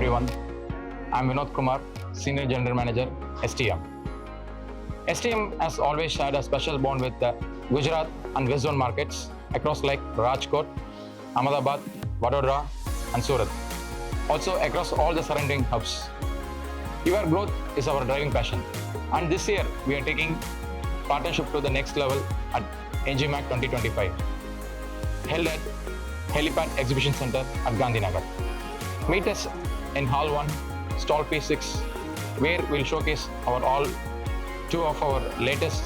everyone. I'm Vinod Kumar, Senior General Manager, STM. STM has always shared a special bond with the Gujarat and West Zone markets across like Rajkot, Ahmedabad, Vadodara and Surat. Also across all the surrounding hubs. Your growth is our driving passion. And this year we are taking partnership to the next level at ENGIMACH 2025, held at Helipad Exhibition Center at Gandhinagar. Meet us in Hall 1, Stall P6, where we'll showcase two of our latest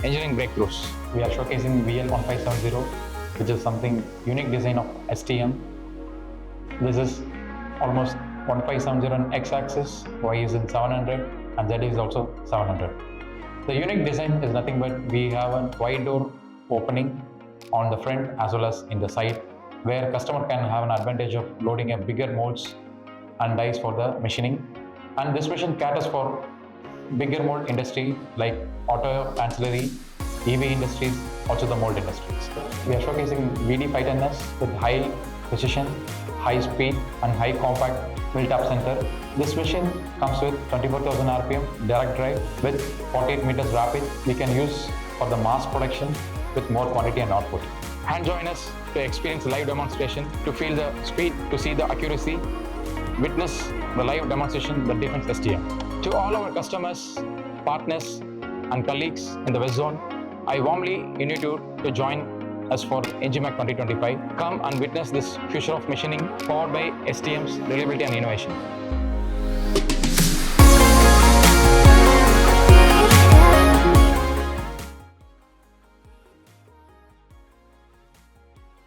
engineering breakthroughs. We are showcasing VL1570, which is something unique design of STM. This is almost 1570 on X-axis, Y is in 700 and Z is also 700. The unique design is nothing but we have a wide door opening on the front as well as in the side, where customer can have an advantage of loading a bigger molds and dies for the machining. And this machine caters for bigger mold industry like auto ancillary, EV industries, also the mold industries. We are showcasing VD510S with high precision, high speed and high compact mill tap center. This machine comes with 24,000 RPM direct drive with 48 meters rapid. We can use for the mass production with more quantity and output. And join us to experience live demonstration, to feel the speed, to see the accuracy, witness the live demonstration that defines STM. To all our customers, partners and colleagues in the West Zone, I warmly invite you to join us for ENGIMACH 2025. Come and witness this future of machining powered by STM's reliability and innovation.